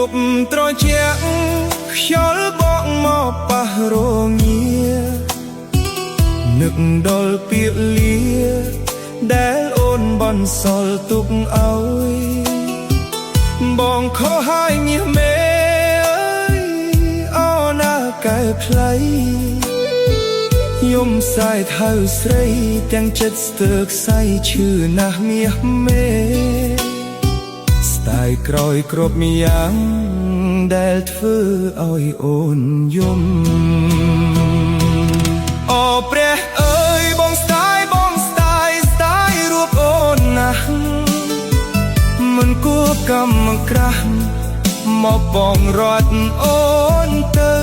ប់ត្រជាក់ខ្យល់បក់មកប៉ះរងានឹកដល់ពាក្យលាដែលអូនបន្សល់ទុកឲ្យបងខុសហើយមាសមេអើយអូណាកែផ្លៃយំសាយថៅស្រីទាំងចិត្តស្ទើរខ្សែឈឺណាស់មាសមេស្ដាយក្រោយគ្រប់យ៉ាងដែលធ្វើឲ្យអូនយំអូព្រះអើយបងស្ដាយរូបអូនណាស់មិនគួរកម្មក្រាស់មកបងរត់អូនទៅ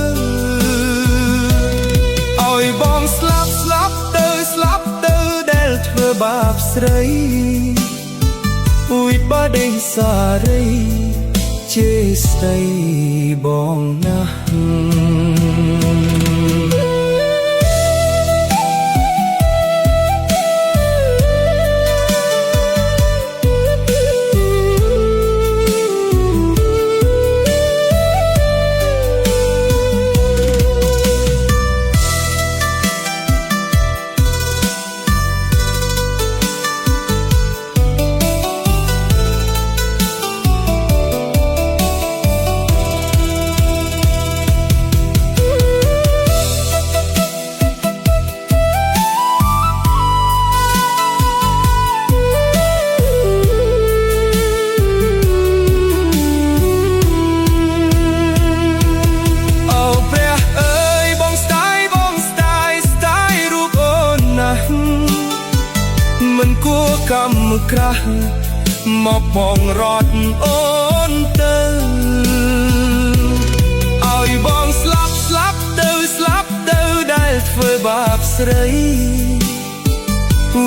ឲ្យបងស្លាប់ទៅដែលធ្វើបាបស្រីវិបដិសារីជេស្ដីបងណាស់មិនគួរកម្មក្រាស់មកបងរត់អូនទៅឲ្យបងស្លាប់ទៅដែលធ្វើបាបស្រី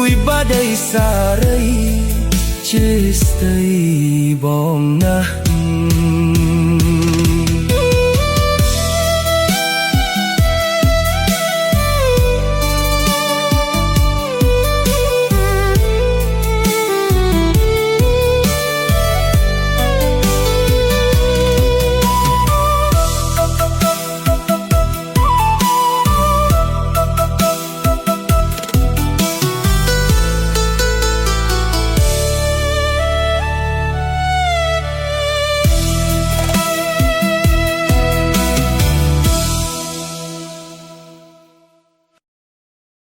វិបដិសារីជេស្ដីបងណាស់